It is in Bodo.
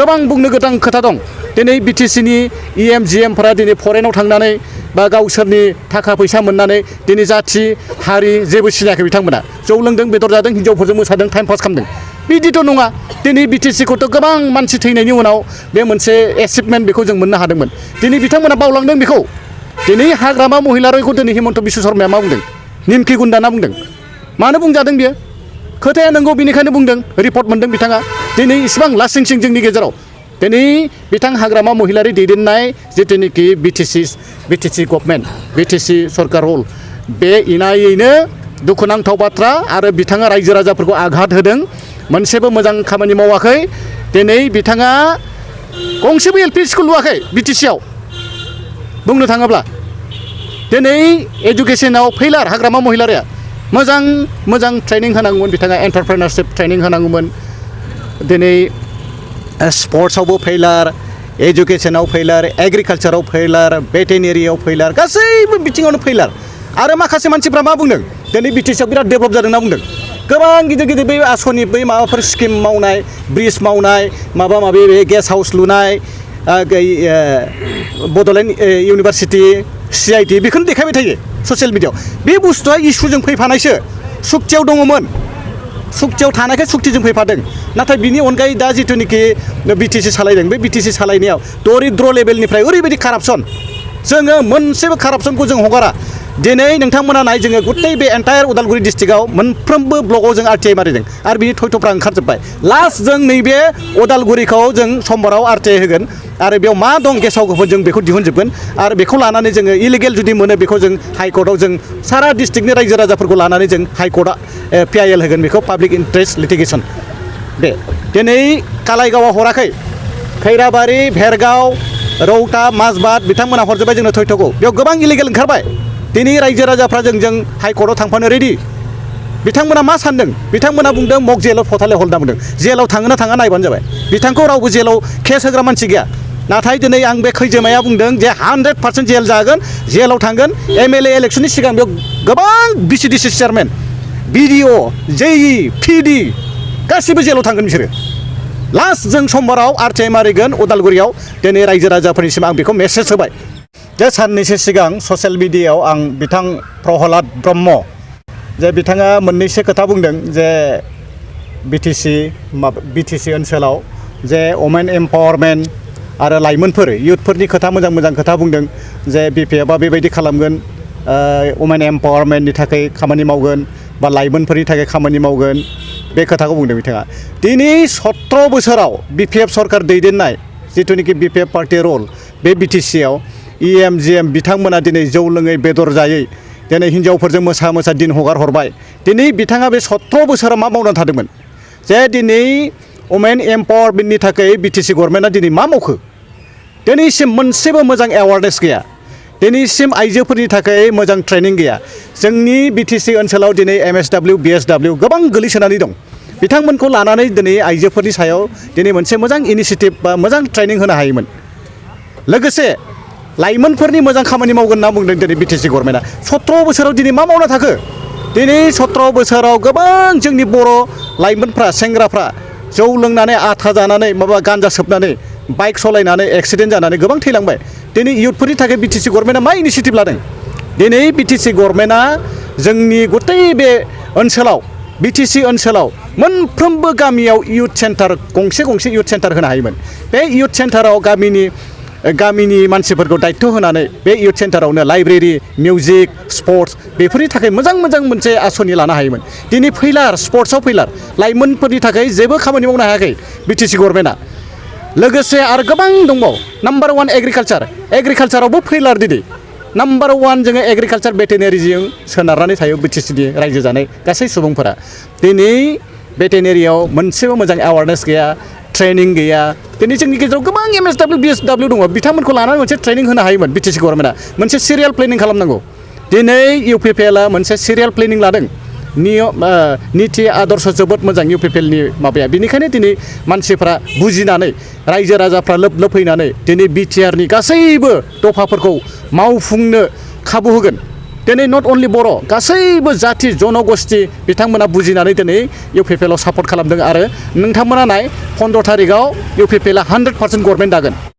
गोबां बुंनो गोनां खोथा दं दिनै बिटिसिनि EM-GM फोरा दिनै फरेनाव थांनानै बा गावसोरनि थाखा फैसा मोननानै दिनै जाथि हारि जेबो सिनायाखै बिथांमोना जौ लोंदों बेदर जादों हिनजावफोरजों मोसादों टाइम पास खालामदों बिदिथ' नङा दिनै बिटिसिखौथ' गोबां मानसि थैनायनि उनाव बे मोनसे एचिभमेन्ट बेखौ जों मोननो हादोंमोन दिनै बिथांमोना बावलांदों बेखौ दिनै हाग्रामा महिलारिखौ दिनै हिमन्त बिश्व शर्माया मा बुंदों निमखि गुन्दा होनना बुंदों मानो बुंजादों बियो खोथाया नंगौ बेनिखायनो बुंदों रिपर्ट मोनदों बिथाङा दिनै इसिबां लासिं सिं जोंनि गेजेराव दिनै बिथां हाग्रामा महिलारि दैदेननाय जिथुनिखि बिटिसि गभर्नमेन्ट बिटिसि सरकार रल बे इनायैनो दुखुनांथाव बाथ्रा आरो बिथाङा रायजो राजाफोरखौ आघात होदों मोनसेबो मोजां खामानि मावाखै दिनै बिथाङा गंसेबो LP स्कुल लुवाखै बिटिसिआव बुंनो थाङोब्ला दिनै एजुकेसनाव फेलार हाग्रामा महिलारिया मोजां ट्रेनिं होनांगौमोन बिथाङा एन्टारप्रेनारशिप ट्रेनिं होनांगौमोन दिनै स्पर्ट्सआवबो फेलार एजुकेसनाव फेलार एग्रिकालचाराव फेलार भेटेरिनारियाव फेलार गासैबो बिथिङावनो फेलार आरो माखासे मानसिफ्रा मा बुंदों दिनै बिटिसिआव बिराद डेभेलप जादों होनना बुंदों गोबां गिदिर बै आसनि बै माबाफोर स्किम मावनाय ब्रिज मावनाय माबा माबि गेस्ट हाउस लुनाय बड'लेण्ड इउनिभार्सिटि CIT बेखौनो देखायबाय थायो ससियेल मिडियाआव बे बुस्थुआ इसुजों फैफानायसो सुक्तियाव दङमोन सुक्तियाव थानायखाय सुक्तिजों फैफादों नाथाय बिनि अनगायै दा जिथुनिखि बिटिसि सालायदों बे बिटिसि सालायनायाव दरिद्र लेभेलनिफ्राय ओरैबायदि कारापसन जोङो मोनसेबो कारापसनखौ जों हगारा दिनै नोंथांमोना नाय जोङो गथै बे एन्टायार उदालगुरि डिस्ट्रिक्टआव मोनफ्रोमबो ब्लकआव जों RTI मारिदों आरो बिनि थयथ'फ्रा ओंखारजोब्बाय लास्ट जों नैबे उदालगुरिखौ जों समबाराव RTI होगोन आरो बेयाव मा दं गेसाव गोफोन जों बेखौ दिहुनजोबगोन आरो बेखौ लानानै जोङो इलिगेल जुदि मोनो बेखौ जों हाइकर्टआव जों सारा डिस्ट्रिक्टनि रायजो राजाफोरखौ लानानै जों हाइकर्टआ PIL होगोन बेखौ पाब्लिक इन्ट्रेस्ट लिटिगेसन बे दिनै कालाइगावआ हराखै खैराबारि भेरगाव रौता माजबाद बिथांमोना हरजोब्बाय जोंनो थयथ'खौ बेयाव गोबां इलिगेल ओंखारबाय दिनै रायजो राजाफ्रा जों हाइकर्टआव थांफानो रेडि बिथांमोना मा सानदों बिथांमोना बुंदों मक जेलाव फथाले हल्दा बुंदों जेलाव थाङोना थाङा नायबानो जाबाय बिथांखौ रावबो जेलाव केस होग्रा मानसि गैया नाथाय दिनै आं बे खैजोमाया बुंदों जे 100% जेल जागोन जेलाव थांगोन MLA इलेक्सननि सिगां बेयाव गोबां BCDC chairman BDO JE PD गासिबो जेलाव थांगोन बिसोरो लास्ट जों समबाराव RTI मारिगोन उदालगुरियाव दिनै रायजो राजाफोरनिसिम आं बेखौ मेसेज होबाय जे साननैसो सिगां ससियेल मिडियायाव आं बिथां प्रहलाद ब्रह्म जे बिथाङा मोननैसो खोथा बुंदों जे बिटिसि ओनसोलाव जे वमेन एम्पावारमेन्ट आरो लाइमोनफोर इयुथफोरनि खोथा मोजां खोथा बुंदों जे BPFआ बेबायदि खालामगोन वमेन एम्पावारमेन्टनि थाखाय खामानि मावगोन बा लाइमोनफोरनि थाखाय खामानि मावगोन बे खोथाखौ बुंदों बिथाङा दिनै 17 बोसोराव BPF सरकार दैदेननाय जिथुनिखि BPF पार्टि रल बे बिटिसिआव EM-GM बिथांमोना दिनै जौ लोङै बेदर जायै दिनै हिनजावफोरजों मोसा दिन हगार हरबाय दिनै बिथाङा बे 17 बोसोराव मा मावनानै थादोंमोन जे दिनै वमेन एम्पावारमेन्टनि थाखाय बिटिसि गभर्नमेन्टआ दिनै मा मावखो दिनैसिम मोनसेबो मोजां एवारनेस गैया दिनैसिम आइजोफोरनि थाखाय मोजां ट्रेनिं गैया जोंनि बिटिसि ओनसोलाव दिनै MSW BSW गोबां गोलैसोनानै दं बिथांमोनखौ लानानै दिनै आइजोफोरनि सायाव दिनै मोनसे मोजां इनिशिएटिभ बा मोजां ट्रेनिं होनो हायोमोन लोगोसे लाइमोनफोरनि मोजां खामानि मावगोन होनना बुंदों दिनै बिटिसि गभर्नमेन्टआ 17 बोसोराव दिनै मा मावना थाखो दिनै 17 बोसोराव गोबां जोंनि बर' लाइमोनफ्रा सेंग्राफ्रा जौ लोंनानै आथा जानानै माबा गान्जा सोबनानै बाइक सालायनानै एक्सिडेन्ट जानानै गोबां थैलांबाय दिनै इयुथफोरनि थाखाय बिटिसि गभर्नमेन्टआ मा इनिशिएटिभ लादों दिनै बिटिसि गभर्नमेन्टआ जोंनि गथै बे ओनसोलाव बिटिसि ओनसोलाव मोनफ्रोमबो गामियाव इयुथ सेन्टार गंसे इयुथ सेन्टार होनो हायोमोन बे इयुथ सेन्टाराव गामिनि मानसिफोरखौ दायित्व होनानै बे इयुथ सेन्टारावनो लाइब्रेरि मिउजिक स्पर्ट्स बेफोरनि थाखाय मोजां मोनसे आसनि लानो हायोमोन दिनै फैलार स्पर्ट्सआव फैलार लाइमोनफोरनि थाखाय जेबो खामानि मावनो हायाखै बिटिसि गभर्नमेन्टआ लोगोसे आरो गोबां दंबावो नाम्बार 1 एग्रिकालचारावबो फैलार दिनै नाम्बार 1 जोङो एग्रिकालचार भेटेरिनारिजों सोनारनानै थायो बिटिसिनि रायजो जानाय गासै सुबुंफोरा दिनै भेटेरिनारियाव मोनसेबो मोजां एवारनेस गैया ट्रेनिं गैया दिनै जोंनि गेजेराव गोबां MSW BSW दङ बिथांमोनखौ लानानै मोनसे ट्रेनिं होनो हायोमोन बिटिसि गभर्नमेन्टआ मोनसे सिरियाल प्लेनिं खालामनांगौ दिनै UPPLआ मोनसे सिरियाल प्लेनिं लादों निति आदर्श जोबोद मोजां UPPLनि माबाया बेनिखायनो दिनै मानसिफ्रा बुजिनानै रायजो राजाफ्रा लोब फैनानै दिनै BTRनि गासैबो दफाफोरखौ मावफुंनो खाबु होगोन दिनै नट अनलि बर' गासैबो जाथि जनगोष्ठी बिथांमोना बुजिनानै दिनै UPPL आव सापर्ट खालामदों आरो नोंथांमोना नाय 15 थारिखआव UPPL आ 100% गभर्नमेन्ट दागोन